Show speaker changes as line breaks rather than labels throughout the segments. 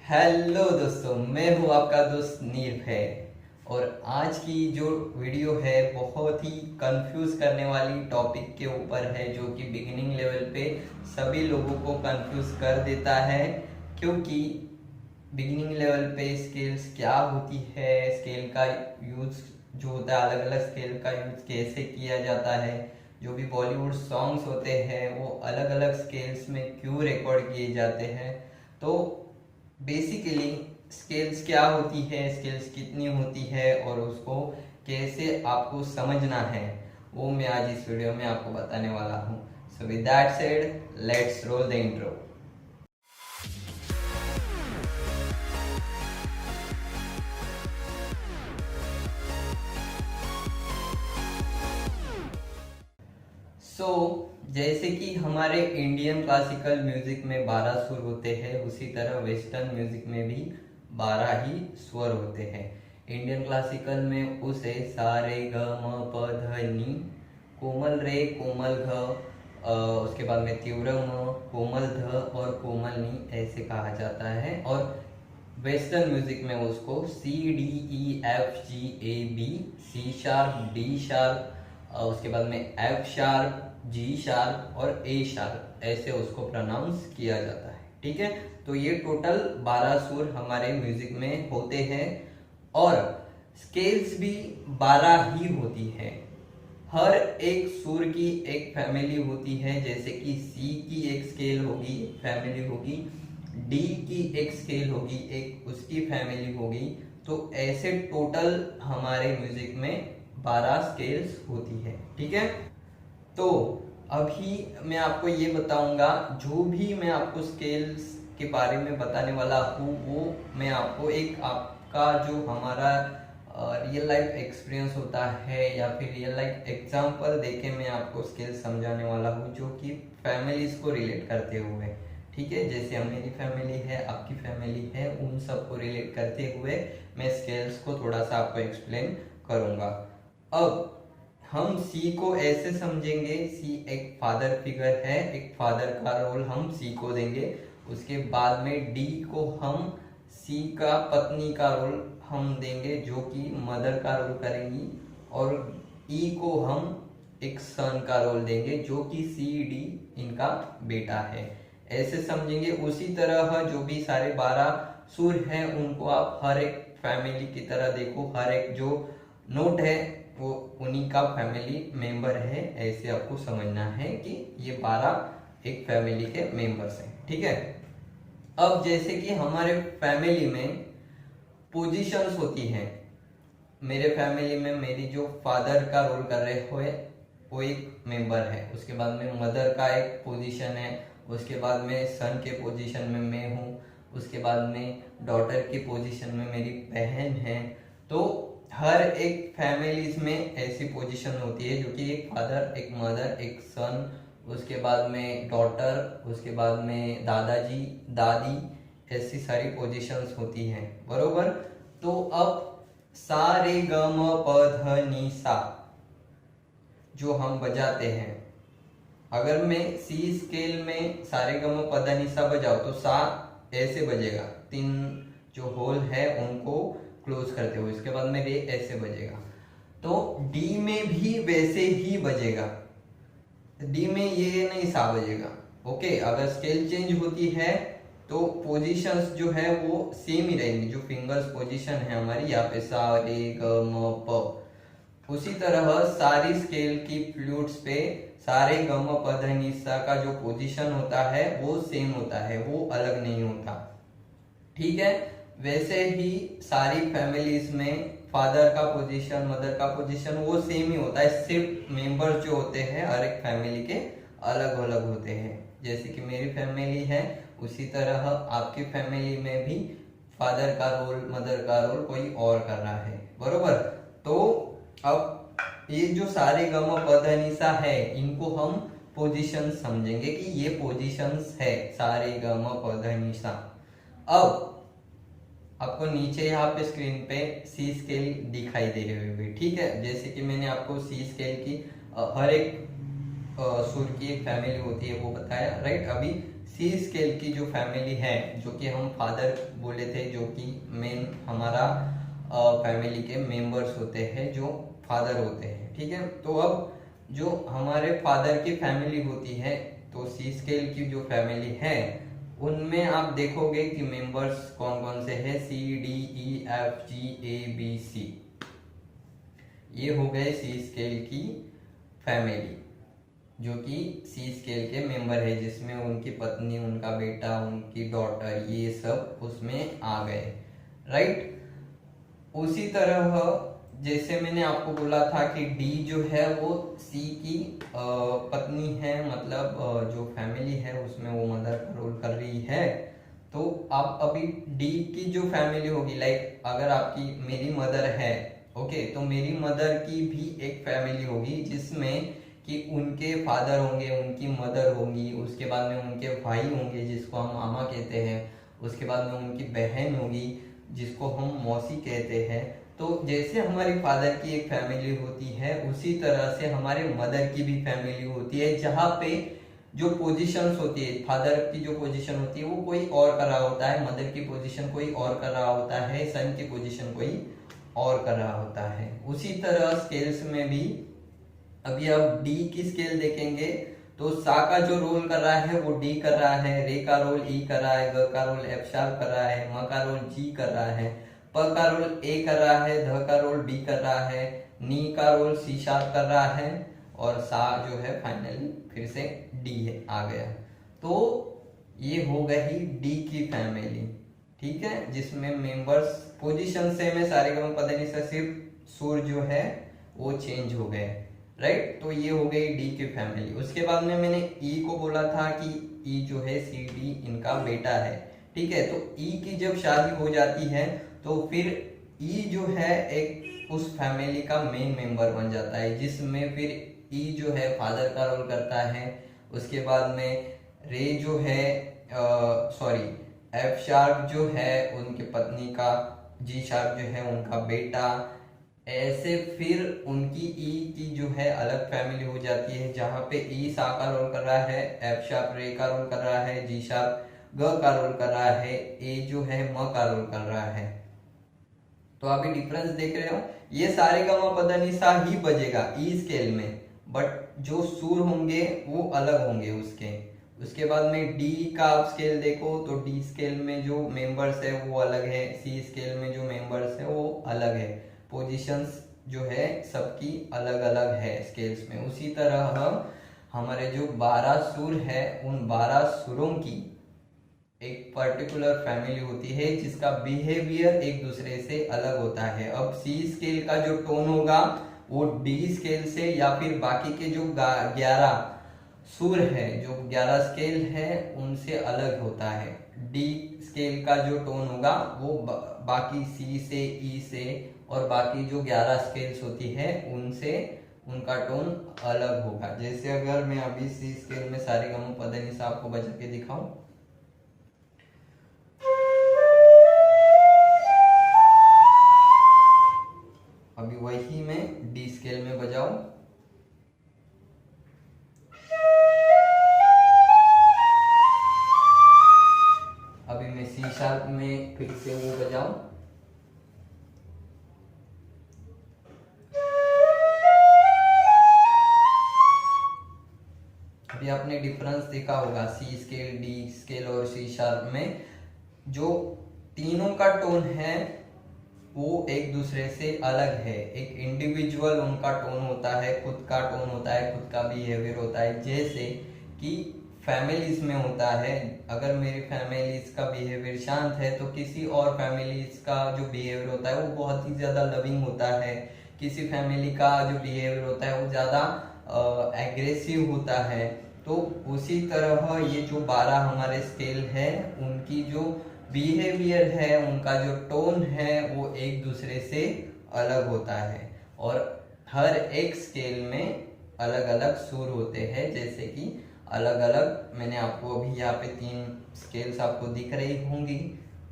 Hello दोस्तों, मैं हूं आपका दोस्त निर्भय। और आज की जो वीडियो है बहुत ही कंफ्यूज करने वाली टॉपिक के ऊपर है, जो कि बिगिनिंग लेवल पे सभी लोगों को कंफ्यूज कर देता है। क्योंकि बिगिनिंग लेवल पे स्केल्स क्या होती है, स्केल का यूज जो होता है, अलग अलग स्केल का यूज कैसे किया जाता है, जो भी बॉलीवुड सॉन्ग्स होते हैं वो अलग अलग स्केल्स में क्यों रिकॉर्ड किए जाते हैं। तो बेसिकली स्केल्स क्या होती है, स्केल्स कितनी होती है और उसको कैसे आपको समझना है, वो मैं आज इस वीडियो में आपको बताने वाला हूँ। So with that said, let's roll the intro. So जैसे कि हमारे इंडियन क्लासिकल म्यूजिक में 12 सुर होते हैं, उसी तरह वेस्टर्न म्यूजिक में भी 12 ही स्वर होते हैं। इंडियन क्लासिकल में उसे सा रे ग म प ध नि, कोमल रे कोमल घ, उसके बाद में तीव्र म, कोमल ध और कोमल नी ऐसे कहा जाता है। और वेस्टर्न म्यूजिक में उसको C D E F G A B, C sharp, D sharp, उसके बाद में एफ शार्प, जी शार्प और ए शार्प ऐसे उसको प्रोनाउंस किया जाता है। ठीक है, तो ये टोटल 12 सुर हमारे म्यूजिक में होते हैं और स्केल्स भी 12 ही होती है। हर एक सुर की एक फैमिली होती है, जैसे कि सी की एक स्केल होगी, फैमिली होगी, डी की एक स्केल होगी, एक उसकी फैमिली होगी। तो ऐसे टोटल हमारे म्यूजिक में 12 स्केल्स होती है। ठीक है, तो अभी मैं आपको ये बताऊंगा, जो भी मैं आपको स्केल्स के बारे में बताने वाला हूँ वो मैं आपको एक आपका जो हमारा रियल लाइफ एक्सपीरियंस होता है या फिर रियल लाइफ एग्जांपल देके मैं आपको स्केल्स समझाने वाला हूँ, जो कि फैमिलीज को रिलेट करते हुए। ठीक है, जैसे मेरी फैमिली है, आपकी फैमिली है, उन सबको रिलेट करते हुए मैं स्केल्स को थोड़ा सा आपको एक्सप्लेन करूंगा। अब हम सी को ऐसे समझेंगे, सी एक फादर फिगर है, एक फादर का रोल हम सी को देंगे। उसके बाद में डी को हम सी का पत्नी का रोल हम देंगे, जो कि मदर का रोल करेंगी। और ई को हम एक सन का रोल देंगे, जो कि सी डी इनका बेटा है। ऐसे समझेंगे। उसी तरह जो भी सारे 12 सुर हैं उनको आप हर एक फैमिली की तरह देखो, हर एक जो नोट है वो उन्हीं का फैमिली मेंबर है। ऐसे आपको समझना है कि ये 12 एक फैमिली के मेंबर्स हैं। ठीक है, अब जैसे कि हमारे फैमिली में पोजीशंस होती हैं। मेरे फैमिली में मेरी जो फादर का रोल कर रहे हुए वो एक मेंबर है, उसके बाद में मदर का एक पोजीशन है, उसके बाद में सन के पोजीशन में मैं हूँ, उसके बाद में डॉटर की पोजीशन में मेरी बहन है। तो हर एक फैमिलीज में ऐसी पोजीशन होती है, जो कि एक फादर, एक मदर, एक सन, उसके बाद में डॉटर, उसके बाद में दादाजी, दादी, ऐसी सारी पोजीशंस होती हैं। बरोबर। तो अब सा रे ग म प ध नि सा जो हम बजाते हैं, अगर मैं सी स्केल में सारे ग म प ध नि सा बजाओ तो सा ऐसे बजेगा, 3 जो होल है उनको क्लोज करते हुए। इसके बाद में रे ऐसे बजेगा। तो डी में भी वैसे ही बजेगा, डी में ये नहीं सा बजेगा। ओके, अगर स्केल चेंज होती है तो पोजीशंस जो है वो सेम ही रहेंगी। जो फिंगर्स पोजीशन है हमारी, यहाँ पे सा रे ग म प, उसी तरह सारी स्केल की फ्लूट्स पे सारे ग म प ध नि सा का जो पोजीशन होता है वो सेम होता है, वो अलग नहीं होता। ठीक है, वैसे ही सारी फैमिलीज में फादर का पोजीशन, मदर का पोजीशन वो सेम ही होता है। सिर्फ मेंबर्स जो होते हैं हर एक फैमिली के अलग अलग होते हैं। जैसे कि मेरी फैमिली है, उसी तरह आपकी फैमिली में भी फादर का रोल, मदर का रोल कोई और कर रहा है। बरोबर। तो अब ये जो सारे ग म प ध नि सा है, इनको हम पोजीशन समझेंगे कि ये पोजीशंस है सारे ग म प ध नि सा। अब आपको नीचे यहाँ पे स्क्रीन पे सी स्केल दिखाई दे रही होगी। ठीक है, जैसे कि मैंने आपको सी स्केल की हर एक सुर की एक फैमिली होती है वो बताया, राइट। अभी सी स्केल की जो फैमिली है, जो कि हम फादर बोले थे, जो कि मेन हमारा फैमिली के मेंबर्स होते हैं, जो फादर होते हैं, ठीक है। तो अब जो हमारे फादर की फैमिली होती है, तो सी स्केल की जो फैमिली है उनमें आप देखोगे कि मेंबर्स कौन कौन से हैं, C D E F G A B C, ये हो गए सी स्केल की फैमिली, जो कि सी स्केल के मेंबर है, जिसमें उनकी पत्नी, उनका बेटा, उनकी डॉटर, ये सब उसमें आ गए, राइट। उसी तरह जैसे मैंने आपको बोला था कि डी जो है वो सी की पत्नी है, मतलब जो फैमिली है उसमें वो मदर का रोल कर रही है। तो आप अभी डी की जो फैमिली होगी, लाइक अगर आपकी मेरी मदर है, ओके, तो मेरी मदर की भी एक फैमिली होगी, जिसमें कि उनके फादर होंगे, उनकी मदर होंगी, उसके बाद में उनके भाई होंगे जिसको हम मामा कहते हैं, उसके बाद में उनकी बहन होगी जिसको हम मौसी कहते हैं। तो जैसे हमारी फादर की एक फैमिली होती है, उसी तरह से हमारे मदर की भी फैमिली होती है, जहाँ पे जो पोजीशंस होती है, फादर की जो पोजीशन होती है वो कोई और कर रहा होता है, मदर की पोजीशन कोई और कर रहा होता है, सन की पोजीशन कोई और कर रहा होता है। उसी तरह स्केल्स में भी अभी आप डी की स्केल देखेंगे तो सा का जो रोल कर रहा है वो डी कर रहा है, रे का रोल ई कर रहा है, ग का रोल एफ शार्प कर रहा है, म का रोल जी कर रहा है, प का रोल ए कर रहा है, ध का रोल बी कर रहा है, नी का रोल सी शार्प कर रहा है, और सा जो है फाइनली फिर से डी है आ गया। तो ये हो गई डी की फैमिली, ठीक है, जिसमें मेंबर्स पोजीशन सेम है, सारे का पता नहीं सर, सिर्फ सुर जो है वो चेंज हो गए, राइट। तो ये हो गई डी की फैमिली। उसके बाद में मैंने ई को बोला था कि ई जो है सी डी इनका बेटा है, ठीक है। तो ई की जब शादी हो जाती है तो फिर ई जो है एक उस फैमिली का मेन मेंबर बन जाता है, जिसमें फिर ई जो है फादर का रोल करता है। उसके बाद में रे जो है सॉरी एफ शार्प जो है उनकी पत्नी का, जी शार्प जो है उनका बेटा, ऐसे फिर उनकी ई की जो है अलग फैमिली हो जाती है, जहां पे ई सा का रोल कर रहा है, एफ शार्प रे का रोल कर रहा है, जी शार्प ग का रोल कर रहा है, ए जो है म का रोल कर रहा है। तो अभी डिफरेंस देख रहे हो, ये सारे का म पदा नि सा ही बजेगा ई स्केल में, बट जो सुर होंगे वो अलग होंगे उसके। उसके बाद में डी का आप स्केल देखो तो डी स्केल में जो मेंबर्स है वो अलग है, सी स्केल में जो मेंबर्स है वो अलग है, पोजीशंस जो है सबकी अलग अलग है स्केल्स में। उसी तरह हमारे जो 12 सुर है, उन 12 सुरों की एक पर्टिकुलर फैमिली होती है, जिसका बिहेवियर एक दूसरे से अलग होता है। अब सी स्केल का जो टोन होगा वो डी स्केल से या फिर बाकी के जो 11 सुर है, जो 11 स्केल है उनसे अलग होता है। डी स्केल का जो टोन होगा वो बाकी सी से, ई से और बाकी जो 11 स्केल्स होती है उनसे उनका टोन अलग होगा। जैसे अगर मैं अभी सी स्केल में सारे गा मा पा धा नि सा आपको बजा के दिखाऊं, अभी वही मैं डी स्केल में बजाऊं, अभी मैं सी शार्प में फिर से वो बजाऊं, अभी आपने डिफरेंस देखा होगा सी स्केल, डी स्केल और सी शार्प में जो तीनों का टोन है वो एक दूसरे से अलग है। एक इंडिविजुअल उनका टोन होता है, खुद का टोन होता है, खुद का बिहेवियर होता है। जैसे कि फैमिलीज में होता है, अगर मेरी फैमिलीज का बिहेवियर शांत है तो किसी और फैमिलीज का जो बिहेवियर होता है वो बहुत ही ज्यादा लविंग होता है, किसी फैमिली का जो बिहेवियर होता है वो ज्यादा एग्रेसिव होता है। तो उसी तरह ये जो 12 हमारे स्केल है उनकी जो बिहेवियर है, उनका जो टोन है वो एक दूसरे से अलग होता है, और हर एक स्केल में अलग अलग सुर होते हैं। जैसे कि अलग अलग मैंने आपको अभी यहाँ पे 3 स्केल्स आपको दिख रही होंगी,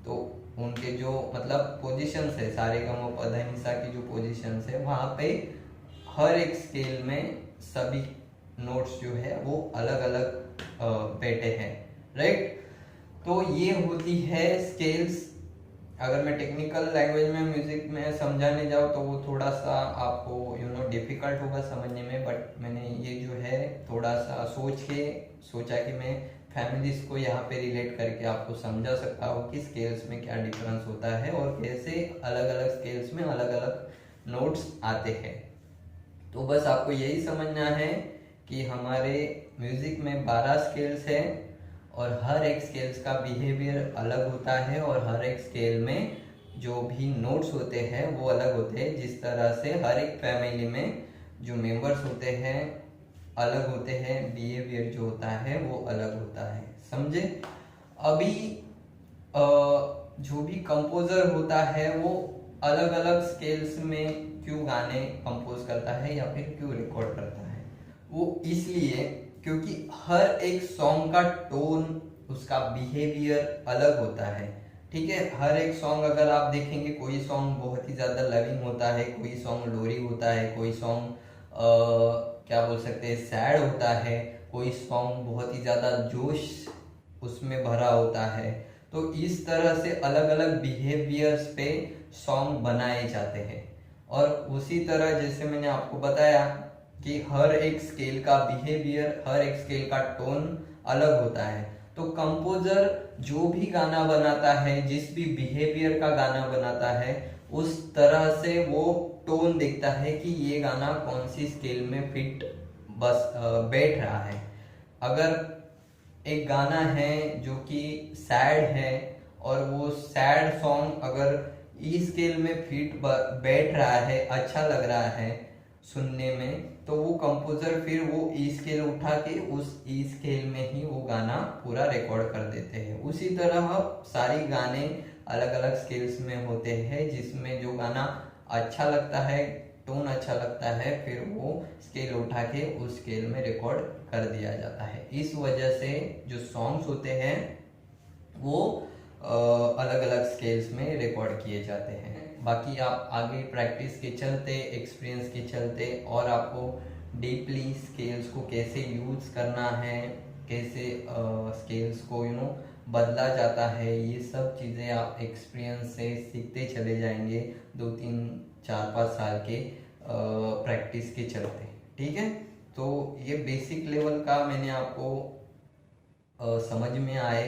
तो उनके जो मतलब पोजीशंस है, सारे गा मा पा धा नि सा की जो पोजीशंस है वहाँ पे हर एक स्केल में सभी नोट्स जो है वो अलग अलग बैठे हैं, राइट। तो ये होती है स्केल्स। अगर मैं टेक्निकल लैंग्वेज में म्यूजिक में समझाने जाऊँ तो वो थोड़ा सा आपको डिफिकल्ट होगा समझने में, बट मैंने ये जो है थोड़ा सा सोचा कि मैं फैमिलीज को यहाँ पे रिलेट करके आपको समझा सकता हूँ कि स्केल्स में क्या डिफरेंस होता है और कैसे अलग अलग स्केल्स में अलग अलग नोट्स आते हैं। तो बस आपको यही समझना है कि हमारे म्यूजिक में 12 स्केल्स है और हर एक स्केल्स का बिहेवियर अलग होता है और हर एक स्केल में जो भी नोट्स होते हैं वो अलग होते हैं। जिस तरह से हर एक फैमिली में जो मेंबर्स होते हैं अलग होते हैं, बिहेवियर जो होता है वो अलग होता है, समझे। अभी जो भी कंपोजर होता है वो अलग अलग स्केल्स में क्यों गाने कंपोज करता है या फिर क्यों रिकॉर्ड करता है, वो इसलिए क्योंकि हर एक सॉन्ग का टोन, उसका बिहेवियर अलग होता है। ठीक है, हर एक सॉन्ग अगर आप देखेंगे, कोई सॉन्ग बहुत ही ज्यादा लविंग होता है, कोई सॉन्ग लोरी होता है, कोई सॉन्ग क्या बोल सकते हैं सैड होता है, कोई सॉन्ग बहुत ही ज्यादा जोश उसमें भरा होता है। तो इस तरह से अलग अलग बिहेवियर्स पे सॉन्ग बनाए जाते हैं। और उसी तरह जैसे मैंने आपको बताया कि हर एक स्केल का बिहेवियर, हर एक स्केल का टोन अलग होता है। तो कंपोजर जो भी गाना बनाता है, जिस भी बिहेवियर का गाना बनाता है, उस तरह से वो टोन देखता है कि ये गाना कौन सी स्केल में फिट बस बैठ रहा है। अगर एक गाना है जो कि सैड है और वो सैड सॉन्ग अगर ई स्केल में फिट बैठ रहा है, अच्छा लग रहा है सुनने में, तो वो कंपोजर फिर वो ई स्केल उठा के उस ई स्केल में ही वो गाना पूरा रिकॉर्ड कर देते हैं। उसी तरह सारी गाने अलग अलग स्केल्स में होते हैं, जिसमें जो गाना अच्छा लगता है, टोन अच्छा लगता है, फिर वो स्केल उठा के उस स्केल में रिकॉर्ड कर दिया जाता है। इस वजह से जो सॉन्ग्स होते हैं वो अलग अलग स्केल्स में रिकॉर्ड किए जाते हैं। बाकी आप आगे प्रैक्टिस के चलते, एक्सपीरियंस के चलते और आपको डीपली स्केल्स को कैसे यूज करना है, कैसे स्केल्स को बदला जाता है, ये सब चीज़ें आप एक्सपीरियंस से सीखते चले जाएंगे 2-3-4-5 साल के प्रैक्टिस के चलते। ठीक है, तो ये बेसिक लेवल का मैंने आपको समझ में आए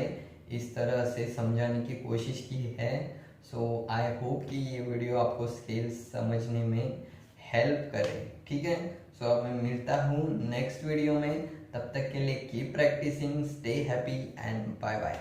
इस तरह से समझाने की कोशिश की है। सो आई होप कि ये वीडियो आपको स्केल्स समझने में हेल्प करे। ठीक है, सो अब मैं मिलता हूँ नेक्स्ट वीडियो में। तब तक के लिए keep practising, stay happy and bye bye.